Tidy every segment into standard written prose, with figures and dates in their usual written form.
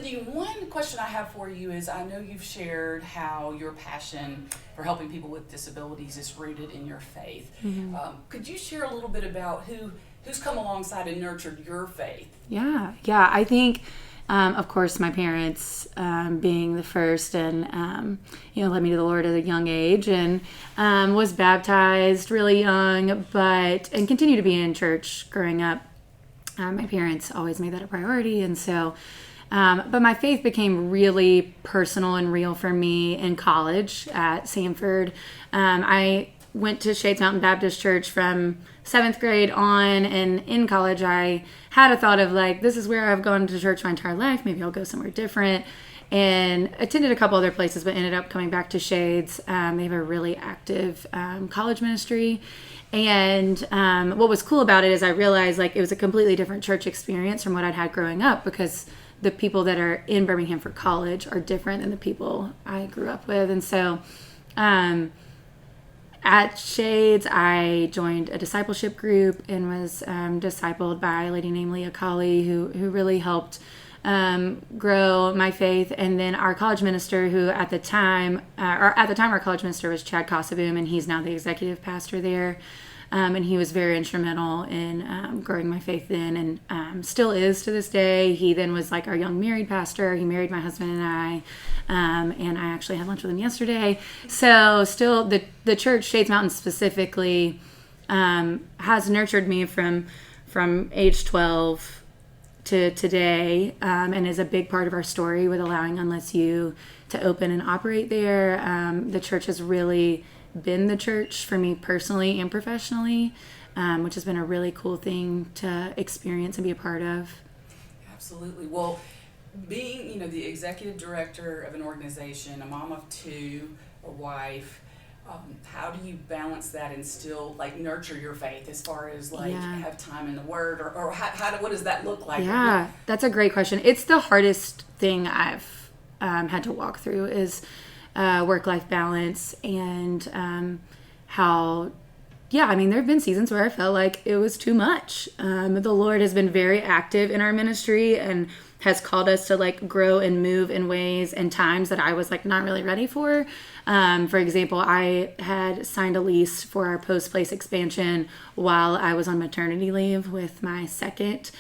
Lindy, one question I have for you is, I know you've shared how your passion for helping people with disabilities is rooted in your faith. Could you share a little bit about who's come alongside and nurtured your faith? Yeah. I think, of course, my parents being the first, and led me to the Lord at a young age, and was baptized really young, and continued to be in church growing up. My parents always made that a priority, and so. But my faith became really personal and real for me in college at Samford. I went to Shades Mountain Baptist Church from 7th grade on, and in college I had a thought of like, this is where I've gone to church my entire life, maybe I'll go somewhere different, and attended a couple other places, but ended up coming back to Shades. They have a really active college ministry, and what was cool about it is I realized like it was a completely different church experience from what I'd had growing up, because the people that are in Birmingham for college are different than the people I grew up with. And so at Shades, I joined a discipleship group and was discipled by a lady named Leah Colley, who really helped grow my faith. And then our college minister, who at the time our college minister was Chad Kosovoom, and he's now the executive pastor there. And he was very instrumental in growing my faith then, and still is to this day. He then was like our young married pastor. He married my husband and I actually had lunch with him yesterday. So still the church, Shades Mountain specifically, has nurtured me from age 12 to today, and is a big part of our story with allowing Unless You to open and operate there. The church has really been the church for me personally and professionally, which has been a really cool thing to experience and be a part of. Absolutely. Well, being the executive director of an organization, a mom of two, a wife, how do you balance that and still like nurture your faith as far as like have time in the Word, or what does that look like? Yeah, that's a great question. It's the hardest thing I've had to walk through is work-life balance, and how, there have been seasons where I felt like it was too much. The Lord has been very active in our ministry and has called us to like grow and move in ways and times that I was like not really ready for. For example, I had signed a lease for our Post Place expansion while I was on maternity leave with my second.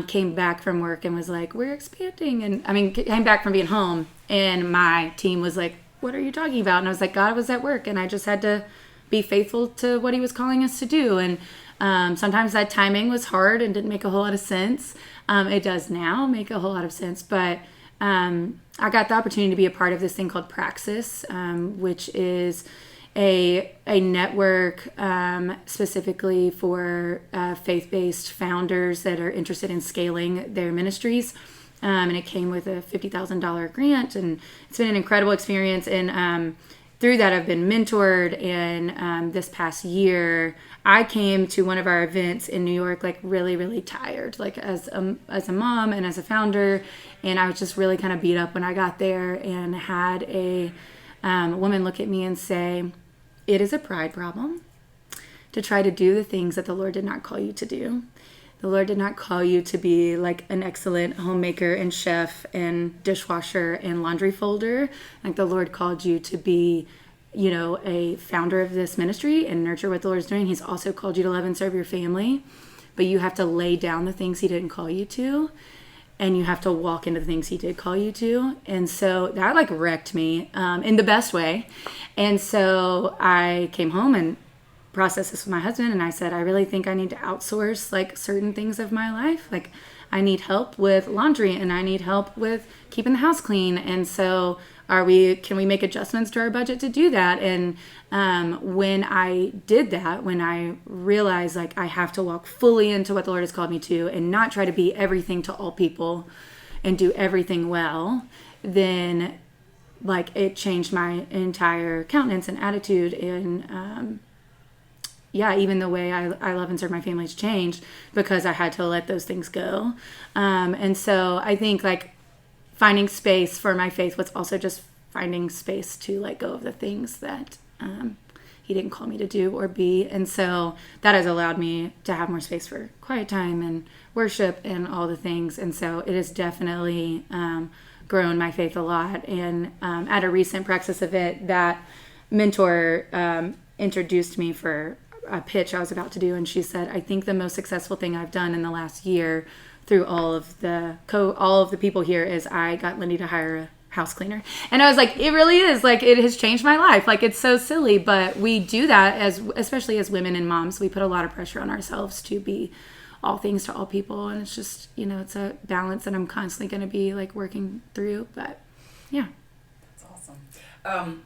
Came back from work and was like, we're expanding. And came back from being home, and my team was like, what are you talking about? And I was like, God was at work, and I just had to be faithful to what he was calling us to do. And sometimes that timing was hard and didn't make a whole lot of sense. It does now make a whole lot of sense. But I got the opportunity to be a part of this thing called Praxis, which is a network specifically for faith-based founders that are interested in scaling their ministries. And it came with a $50,000 grant, and it's been an incredible experience. And through that, I've been mentored. And this past year, I came to one of our events in New York, like really, really tired, like as a mom and as a founder. And I was just really kind of beat up when I got there, and had a woman look at me and say, it is a pride problem to try to do the things that the Lord did not call you to do. The Lord did not call you to be like an excellent homemaker and chef and dishwasher and laundry folder. Like the Lord called you to be, a founder of this ministry and nurture what the Lord's doing. He's also called you to love and serve your family, but you have to lay down the things he didn't call you to, and you have to walk into the things he did call you to. And so that like wrecked me in the best way. And so I came home and processed this with my husband, and I said, I really think I need to outsource like certain things of my life. Like I need help with laundry, and I need help with keeping the house clean. And so can we make adjustments to our budget to do that? And when I did that, when I realized like I have to walk fully into what the Lord has called me to and not try to be everything to all people and do everything well, then like it changed my entire countenance and attitude. And even the way I love and serve my family's changed because I had to let those things go. And so I think like finding space for my faith was also just finding space to let go of the things that he didn't call me to do or be. And so that has allowed me to have more space for quiet time and worship and all the things. And so it has definitely grown my faith a lot. And at a recent Praxis event, that mentor introduced me for a pitch I was about to do, and she said, I think the most successful thing I've done in the last year through all of the people here is I got Lindy to hire a house cleaner. And I was like, it really is, like, it has changed my life. Like, it's so silly, but we do that especially as women and moms. We put a lot of pressure on ourselves to be all things to all people, and it's just, it's a balance that I'm constantly going to be like working through. But yeah, that's awesome.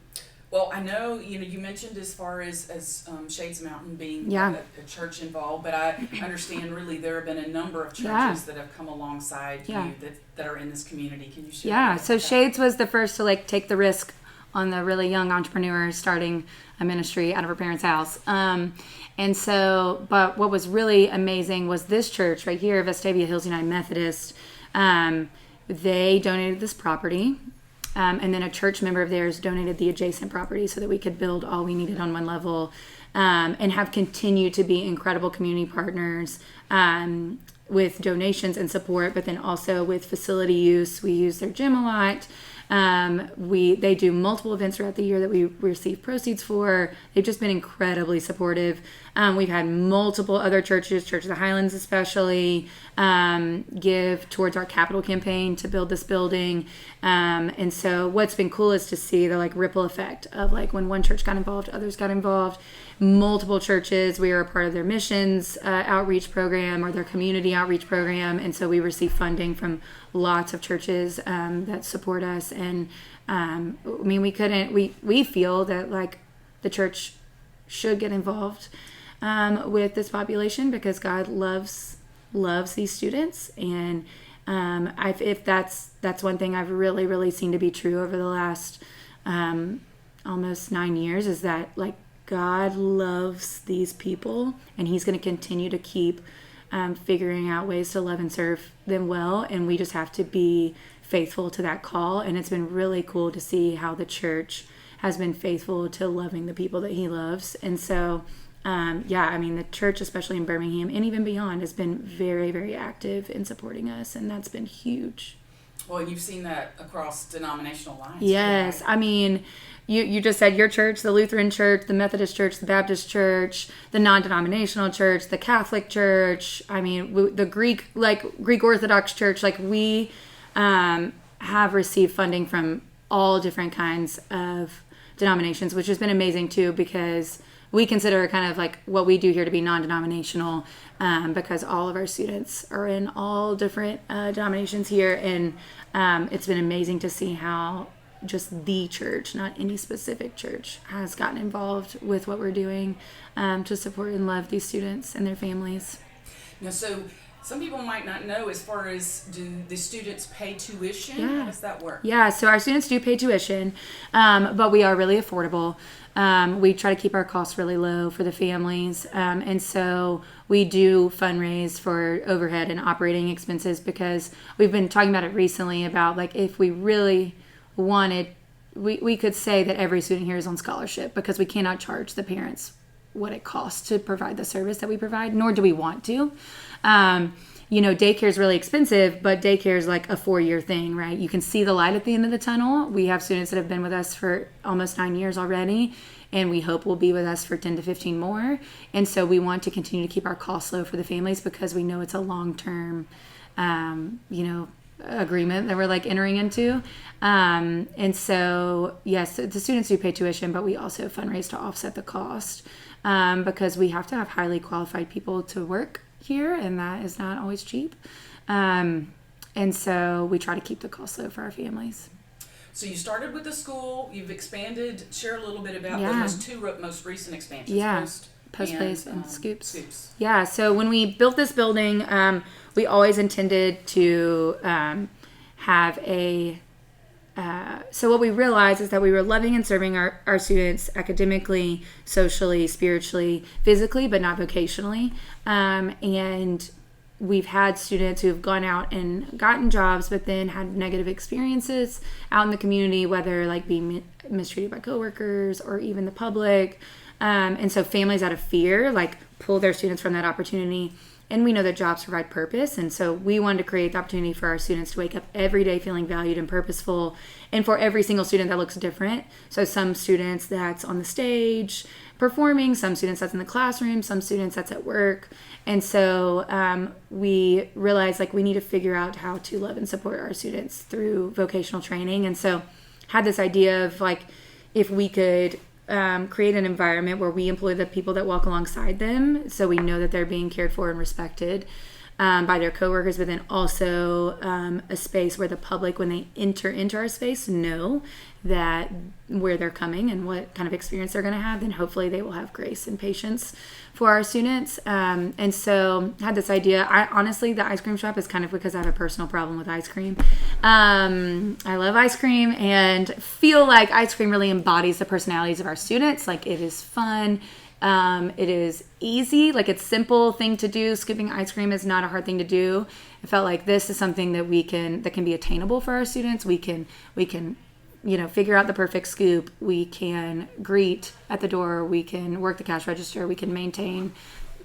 Well, I know, you mentioned as far as Shades Mountain being a church involved, but I understand really there have been a number of churches that have come alongside you that are in this community. Can you share? Yeah, so Shades was the first to like take the risk on the really young entrepreneur starting a ministry out of her parents' house. And so, but what was really amazing was this church right here, Vestavia Hills United Methodist. They donated this property. And then a church member of theirs donated the adjacent property so that we could build all we needed on one level, and have continued to be incredible community partners with donations and support, but then also with facility use. We use their gym a lot. They do multiple events throughout the year that we receive proceeds for. They've just been incredibly supportive. We've had multiple other churches, Church of the Highlands especially, give towards our capital campaign to build this building. And so what's been cool is to see the like ripple effect of like when one church got involved, others got involved. Multiple churches, we are a part of their missions outreach program or their community outreach program. And so we receive funding from lots of churches that support us. And I mean, we feel that like the church should get involved with this population because God loves these students. And if that's one thing I've really, really seen to be true over the last almost 9 years is that like God loves these people, and he's going to continue to keep figuring out ways to love and serve them well. And we just have to be faithful to that call. And it's been really cool to see how the church has been faithful to loving the people that he loves. And so, I mean, the church, especially in Birmingham and even beyond, has been very, very active in supporting us. And that's been huge. Well, you've seen that across denominational lines. Yes. Right? I mean, you just said your church, the Lutheran church, the Methodist church, the Baptist church, the non-denominational church, the Catholic church. I mean, the Greek Orthodox church, like we have received funding from all different kinds of denominations, which has been amazing too, because we consider kind of like what we do here to be non-denominational, because all of our students are in all different denominations here. And it's been amazing to see how just the church, not any specific church, has gotten involved with what we're doing to support and love these students and their families. Now, so some people might not know, as far as, do the students pay tuition? Yeah. How does that work? Yeah, so our students do pay tuition, but we are really affordable. We try to keep our costs really low for the families. And so we do fundraise for overhead and operating expenses, because we've been talking about it recently about like if we really wanted, we could say that every student here is on scholarship, because we cannot charge the parents what it costs to provide the service that we provide, nor do we want to. Daycare is really expensive, but daycare is like a 4-year thing, right? You can see the light at the end of the tunnel. We have students that have been with us for almost 9 years already, and we hope will be with us for 10 to 15 more. And so we want to continue to keep our costs low for the families, because we know it's a long-term, agreement that we're like entering into. And so, yes, the students do pay tuition, but we also fundraise to offset the cost, because we have to have highly qualified people to work here, and that is not always cheap. And so we try to keep the cost low for our families. So you started with the school, you've expanded. Share a little bit about those two most recent expansions. Post Place and Scoops. Yeah, so when we built this building, we always intended to have so what we realized is that we were loving and serving our students academically, socially, spiritually, physically, but not vocationally. And we've had students who have gone out and gotten jobs, but then had negative experiences out in the community, whether like being mistreated by coworkers or even the public. And so families out of fear, like pull their students from that opportunity. And we know that jobs provide purpose. And so we wanted to create the opportunity for our students to wake up every day feeling valued and purposeful. And for every single student, that looks different. So some students that's on the stage performing, some students that's in the classroom, some students that's at work. And so we realized like we need to figure out how to love and support our students through vocational training. And so had this idea of like, if we could create an environment where we employ the people that walk alongside them, so we know that they're being cared for and respected by their coworkers, but then also a space where the public, when they enter into our space, know that where they're coming and what kind of experience they're going to have, then hopefully they will have grace and patience for our students. And so I had this idea. Honestly, the ice cream shop is kind of because I have a personal problem with ice cream. I love ice cream and feel like ice cream really embodies the personalities of our students. Like it is fun. It is easy, like it's simple thing to do. Scooping ice cream is not a hard thing to do. I felt like this is something that that can be attainable for our students. We can, figure out the perfect scoop. We can greet at the door. We can work the cash register. We can maintain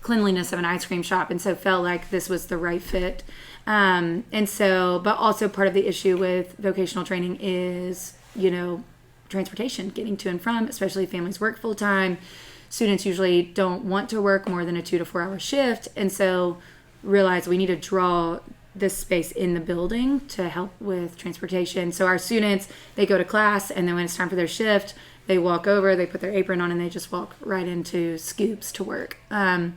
cleanliness of an ice cream shop. And so felt like this was the right fit. But also part of the issue with vocational training is, transportation, getting to and from, especially if families work full time. Students usually don't want to work more than a 2 to 4 hour shift. And so realize we need to draw this space in the building to help with transportation. So our students, they go to class, and then when it's time for their shift, they walk over, they put their apron on, and they just walk right into Scoops to work. And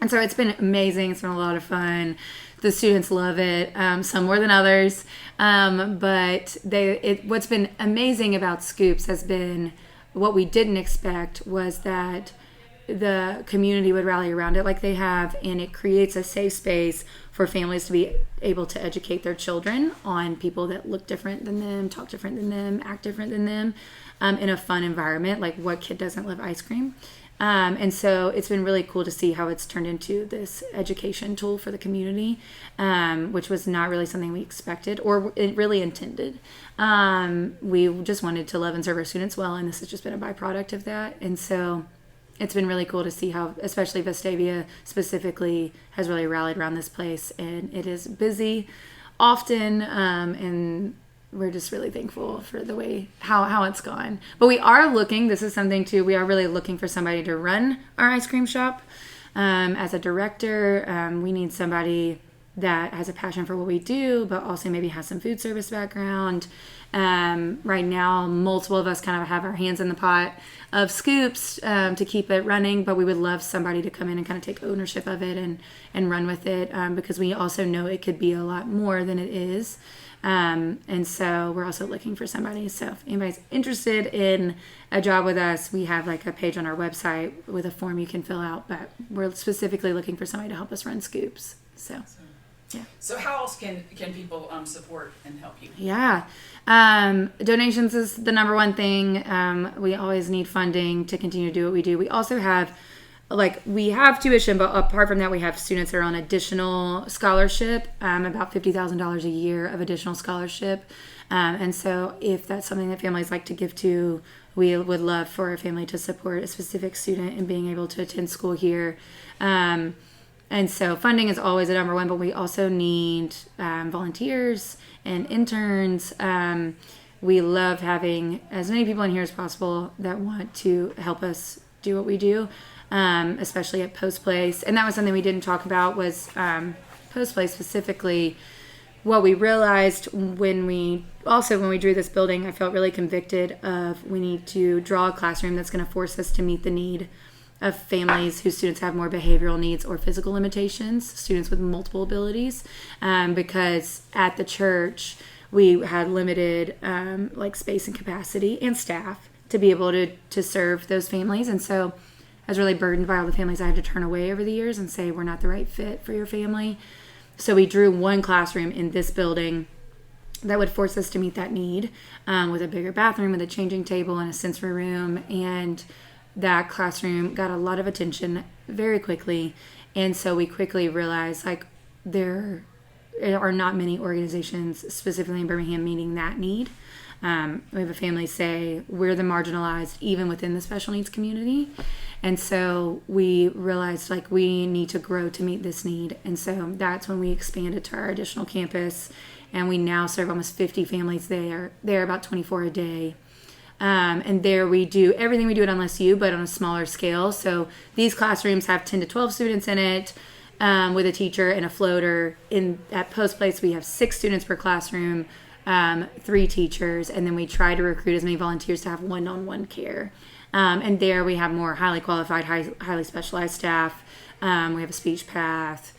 so it's been amazing. It's been a lot of fun. The students love it, some more than others. But what's been amazing about Scoops has been what we didn't expect was that the community would rally around it like they have, and it creates a safe space for families to be able to educate their children on people that look different than them, talk different than them, act different than them, in a fun environment. Like what kid doesn't love ice cream? And so it's been really cool to see how it's turned into this education tool for the community, which was not really something we expected or it really intended. We just wanted to love and serve our students well, and this has just been a byproduct of that. And so it's been really cool to see how, especially Vestavia specifically, has really rallied around this place, and it is busy often, and we're just really thankful for the way how it's gone. But we are looking, this is something too, we are really looking for somebody to run our ice cream shop. As a director, we need somebody that has a passion for what we do, but also maybe has some food service background. Right now, multiple of us kind of have our hands in the pot of Scoops to keep it running, but we would love somebody to come in and kind of take ownership of it and run with it, because we also know it could be a lot more than it is. And so we're also looking for somebody. So if anybody's interested in a job with us, we have like a page on our website with a form you can fill out, but we're specifically looking for somebody to help us run Scoops. So, yeah. So how else can people support and help you? Yeah. Donations is the number one thing. We always need funding to continue to do what we do. We also have we have tuition, but apart from that, we have students that are on additional scholarship, about $50,000 a year of additional scholarship. And so if that's something that families like to give to, we would love for a family to support a specific student in being able to attend school here. And so funding is always the number one, but we also need volunteers and interns. We love having as many people in here as possible that want to help us do what we do. Especially at Post Place. And that was something we didn't talk about was Post Place specifically. What we realized when we drew this building, I felt really convicted of we need to draw a classroom that's going to force us to meet the need of families whose students have more behavioral needs or physical limitations, students with multiple abilities, because at the church we had limited space and capacity and staff to be able to serve those families. And so I was really burdened by all the families I had to turn away over the years and say, we're not the right fit for your family. So we drew one classroom in this building that would force us to meet that need, with a bigger bathroom, with a changing table and a sensory room. And that classroom got a lot of attention very quickly. And so we quickly realized, there are not many organizations specifically in Birmingham meeting that need. We have a family say we're the marginalized even within the special needs community. And so we realized like we need to grow to meet this need. And so that's when we expanded to our additional campus, and we now serve almost 50 families there. They're about 24 a day. And there we do everything we do at LSU, but on a smaller scale. So these classrooms have 10 to 12 students in it, with a teacher and a floater. At Post Place, we have 6 students per classroom, 3 teachers, and then we try to recruit as many volunteers to have one-on-one care. And there we have more highly qualified, highly specialized staff. We have a speech path.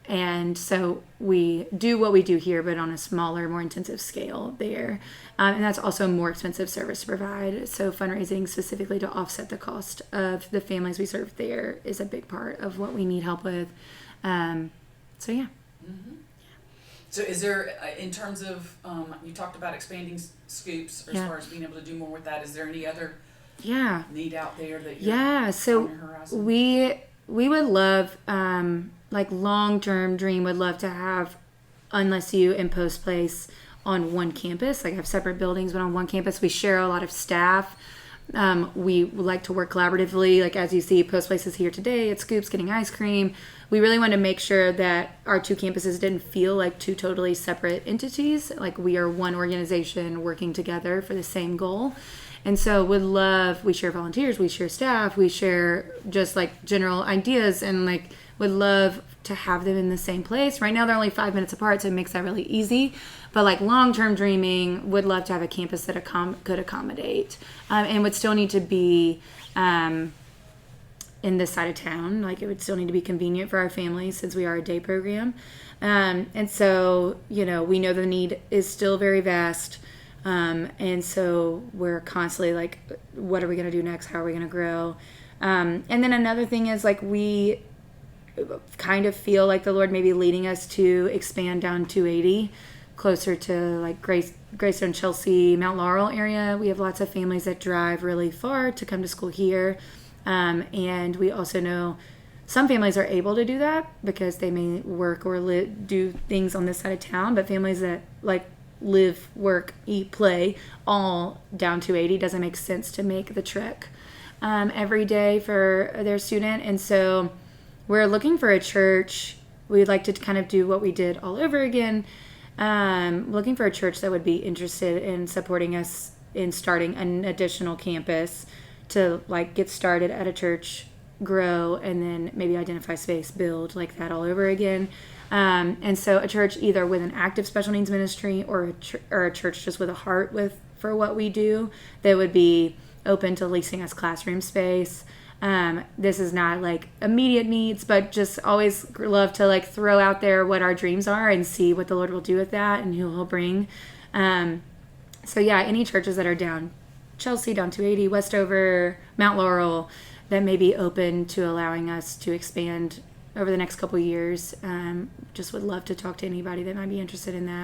And so we do what we do here, but on a smaller, more intensive scale there. And that's also a more expensive service to provide. So fundraising specifically to offset the cost of the families we serve there is a big part of what we need help with. So yeah. Mm-hmm. So is there, in terms of, you talked about expanding scoops as far as being able to do more with that. Is there any other need out there that you're so on your horizon? we would love, like long-term dream would love to have LSU and Post Place on one campus, like have separate buildings, but on one campus. We share a lot of staff. We like to work collaboratively. Like as you see, Post Place is here today at Scoops getting ice cream. We really want to make sure that our 2 campuses didn't feel like 2 totally separate entities. Like we are one organization working together for the same goal. And so we share volunteers, we share staff, we share just like general ideas, and like would love to have them in the same place. Right now they're only 5 minutes apart, so it makes that really easy. But like long-term dreaming, would love to have a campus that could accommodate, and would still need to be in this side of town. Like it would still need to be convenient for our families since we are a day program. And so, we know the need is still very vast. And so we're constantly like, what are we going to do next? How are we going to grow? And then another thing is like, we kind of feel like the Lord may be leading us to expand down 280 closer to like Greystone, Chelsea, Mount Laurel area. We have lots of families that drive really far to come to school here. And we also know some families are able to do that because they may work or do things on this side of town, but families that like live, work, eat, play all down 280 doesn't make sense to make the trek every day for their student. And so we're looking for a church. We'd like to kind of do what we did all over again. Looking for a church that would be interested in supporting us in starting an additional campus to like get started at a church, grow, and then maybe identify space, build like that all over again. And so a church either with an active special needs ministry or a church just with a heart for what we do that would be open to leasing us classroom space. This is not like immediate needs, but just always love to like throw out there what our dreams are and see what the Lord will do with that and who He'll bring. So yeah, any churches that are down Chelsea, down 280, Westover, Mount Laurel, that may be open to allowing us to expand over the next couple of years. Just would love to talk to anybody that might be interested in that.